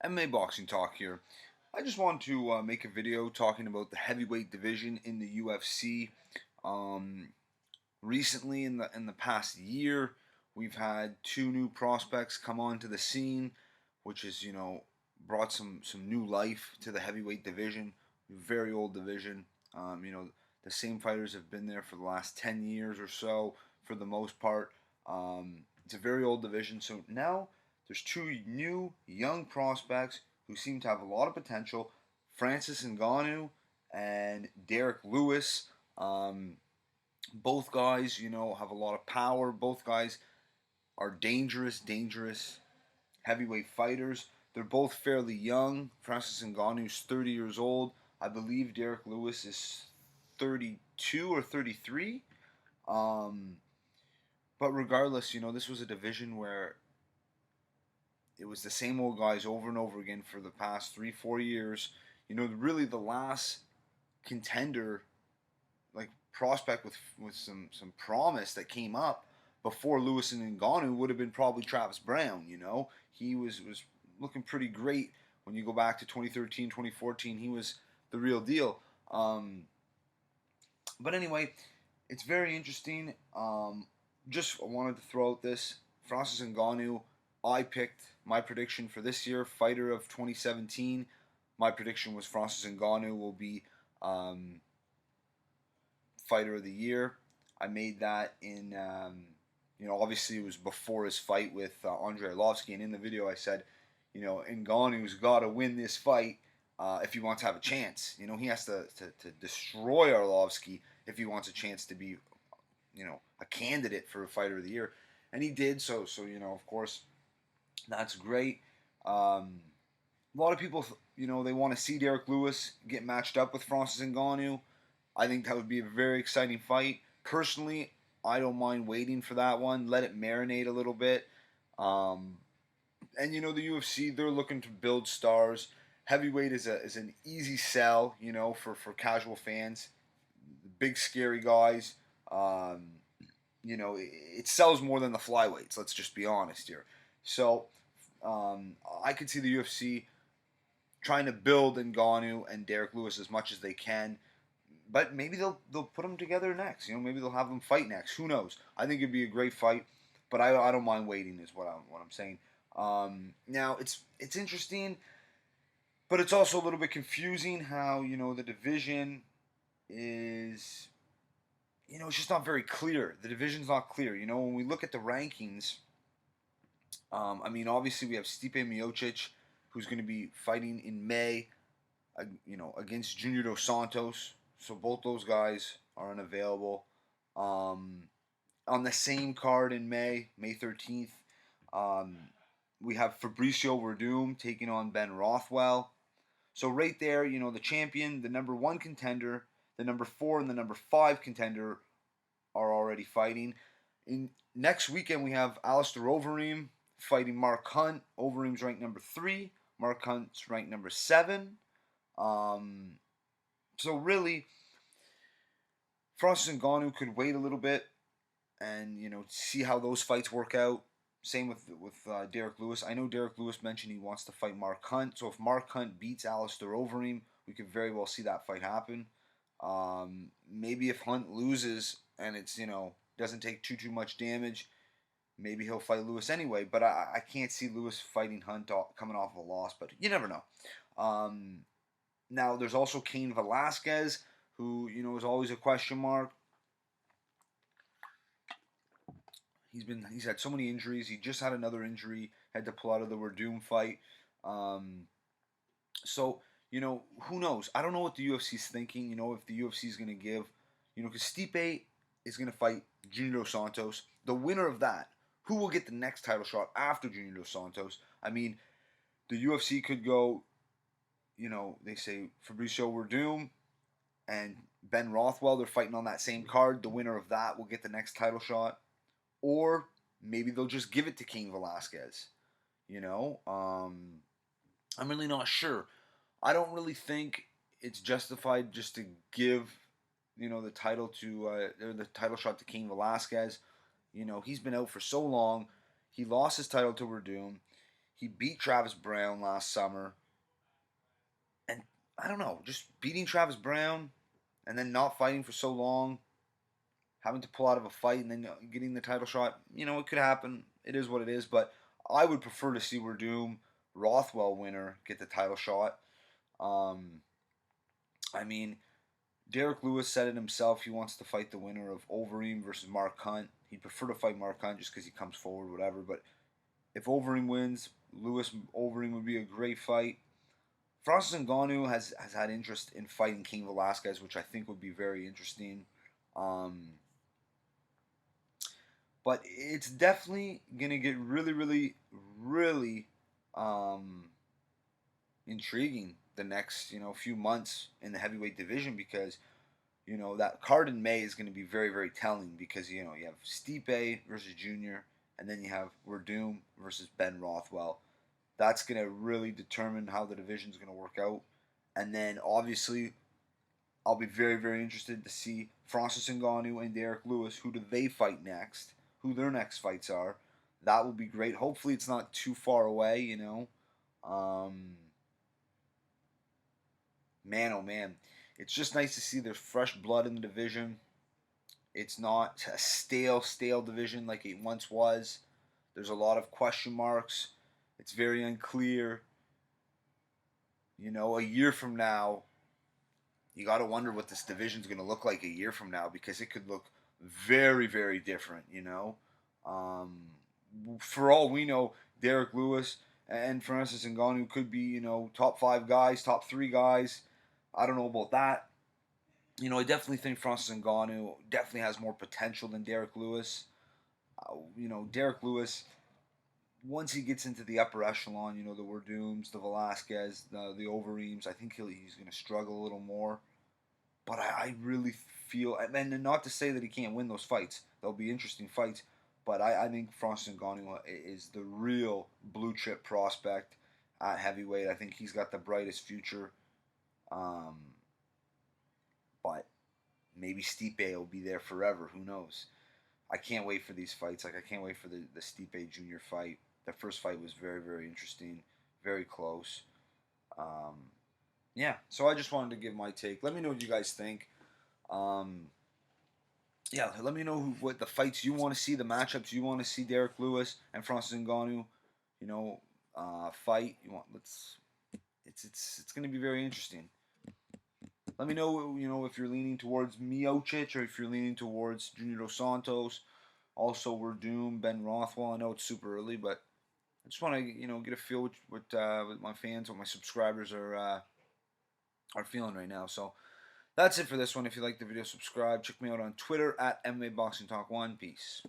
MMA Boxing Talk here. I just wanted to make a video talking about the heavyweight division in the UFC. Um, Recently, in the past year, we've had two new prospects come onto the scene, which has brought some new life to the heavyweight division. Very old division. The same fighters have been there for the last 10 years or so, for the most part. It's a very old division. So now there's two new young prospects who seem to have a lot of potential. Francis Ngannou and Derrick Lewis. Both guys, have a lot of power. Both guys are dangerous heavyweight fighters. They're both fairly young. Francis Ngannou's 30 years old. I believe Derrick Lewis is 32 or 33. Um, but regardless, this was a division where it was the same old guys over and over again for the past 3-4 years. Really the last contender, like prospect with some promise that came up before Lewis and Ngannou would have been probably Travis Brown. He was looking pretty great when you go back to 2013, 2014. He was the real deal. But anyway, it's very interesting. Just wanted to throw out this Francis Ngannou. I picked my prediction for this year, fighter of 2017. My prediction was Francis Ngannou will be fighter of the year. I made that in, obviously it was before his fight with Andrei Arlovski, and in the video I said, Ngannou's got to win this fight if he wants to have a chance. He has to destroy Arlovski if he wants a chance to be, a candidate for a fighter of the year, and he did. So of course, that's great. A lot of people, they want to see Derrick Lewis get matched up with Francis Ngannou. I think that would be a very exciting fight. Personally, I don't mind waiting for that one. Let it marinate a little bit. And the UFC, they're looking to build stars. Heavyweight is an easy sell, for casual fans. Big scary guys. It sells more than the flyweights. Let's just be honest here. So I could see the UFC trying to build Ngannou and Derrick Lewis as much as they can. But maybe they'll put them together next. Maybe they'll have them fight next. Who knows? I think it'd be a great fight, but I don't mind waiting. Is what I'm saying. Now it's interesting, but it's also a little bit confusing how the division is. It's just not very clear. The division's not clear. When we look at the rankings, obviously we have Stipe Miocic, who's going to be fighting in May, against Junior Dos Santos. So both those guys are unavailable. On the same card in May 13th, we have Fabricio Werdum taking on Ben Rothwell. So right there, the champion, the number 1 contender, the number 4 and the number 5 contender are already fighting. Next weekend, we have Alistair Overeem fighting Mark Hunt. Overeem's ranked number 3. Mark Hunt's ranked number 7. So really, Francis Ngannou could wait a little bit and see how those fights work out. Same with Derrick Lewis. I know Derrick Lewis mentioned he wants to fight Mark Hunt. So if Mark Hunt beats Alistair Overeem, we could very well see that fight happen. Maybe if Hunt loses and it's doesn't take too much damage, maybe he'll fight Lewis anyway. But I can't see Lewis fighting Hunt coming off of a loss. But you never know. Now there's also Cain Velasquez, who is always a question mark. He's had so many injuries. He just had another injury. Had to pull out of the Werdum fight. So who knows? I don't know what the UFC's thinking. If the UFC is going to give, because Stipe is going to fight Junior Dos Santos. The winner of that, who will get the next title shot after Junior Dos Santos? The UFC could go. They say Fabricio Werdum and Ben Rothwell. They're fighting on that same card. The winner of that will get the next title shot. Or maybe they'll just give it to Cain Velasquez. I'm really not sure. I don't really think it's justified just to give, the title the title shot to Cain Velasquez. He's been out for so long. He lost his title to Werdum. He beat Travis Brown last summer. And I don't know, just beating Travis Brown and then not fighting for so long, having to pull out of a fight and then getting the title shot, it could happen. It is what it is. But I would prefer to see Werdum, Rothwell winner, get the title shot. Um, I mean, Derrick Lewis said it himself. He wants to fight the winner of Overeem versus Mark Hunt. He'd prefer to fight Mark Hunt just because he comes forward, whatever. But if Overeem wins, Lewis Overeem would be a great fight. Francis Ngannou has had interest in fighting Cain Velasquez, which I think would be very interesting. But it's definitely going to get really, really, really intriguing the next, few months in the heavyweight division because, that card in May is going to be very, very telling because, you have Stipe versus Junior, and then you have Werdum versus Ben Rothwell. That's going to really determine how the division is going to work out. And then, obviously, I'll be very, very interested to see Francis Ngannou and Derrick Lewis. Who do they fight next? Who their next fights are. That will be great. Hopefully, it's not too far away, Man, oh man. It's just nice to see there's fresh blood in the division. It's not a stale division like it once was. There's a lot of question marks. It's very unclear. A year from now, you got to wonder what this division's going to look like a year from now because it could look very, very different, For all we know, Derrick Lewis and Francis Ngannou could be, top 5 guys, top 3 guys. I don't know about that. I definitely think Francis Ngannou definitely has more potential than Derrick Lewis. Derrick Lewis, once he gets into the upper echelon, the Werdums, the Velasquez, the Overeems, I think he's going to struggle a little more. But I really feel, and not to say that he can't win those fights. They'll be interesting fights. But I think Francis Ngannou is the real blue chip prospect at heavyweight. I think he's got the brightest future. But maybe Stipe will be there forever. Who knows? I can't wait for these fights. I can't wait for the Stipe Junior fight. The first fight was very, very interesting. Very close. Yeah, so I just wanted to give my take. Let me know what you guys think. Yeah, let me know what the fights you want to see, the matchups you want to see Derrick Lewis and Francis Ngannou, fight. It's going to be very interesting. Let me know, if you're leaning towards Miocic or if you're leaning towards Junior Dos Santos. Also, Werdum, Ben Rothwell. I know it's super early, but I just want to, get a feel what my fans, what my subscribers are feeling right now. So that's it for this one. If you like the video, subscribe. Check me out on Twitter at MMA Boxing Talk 1. Peace.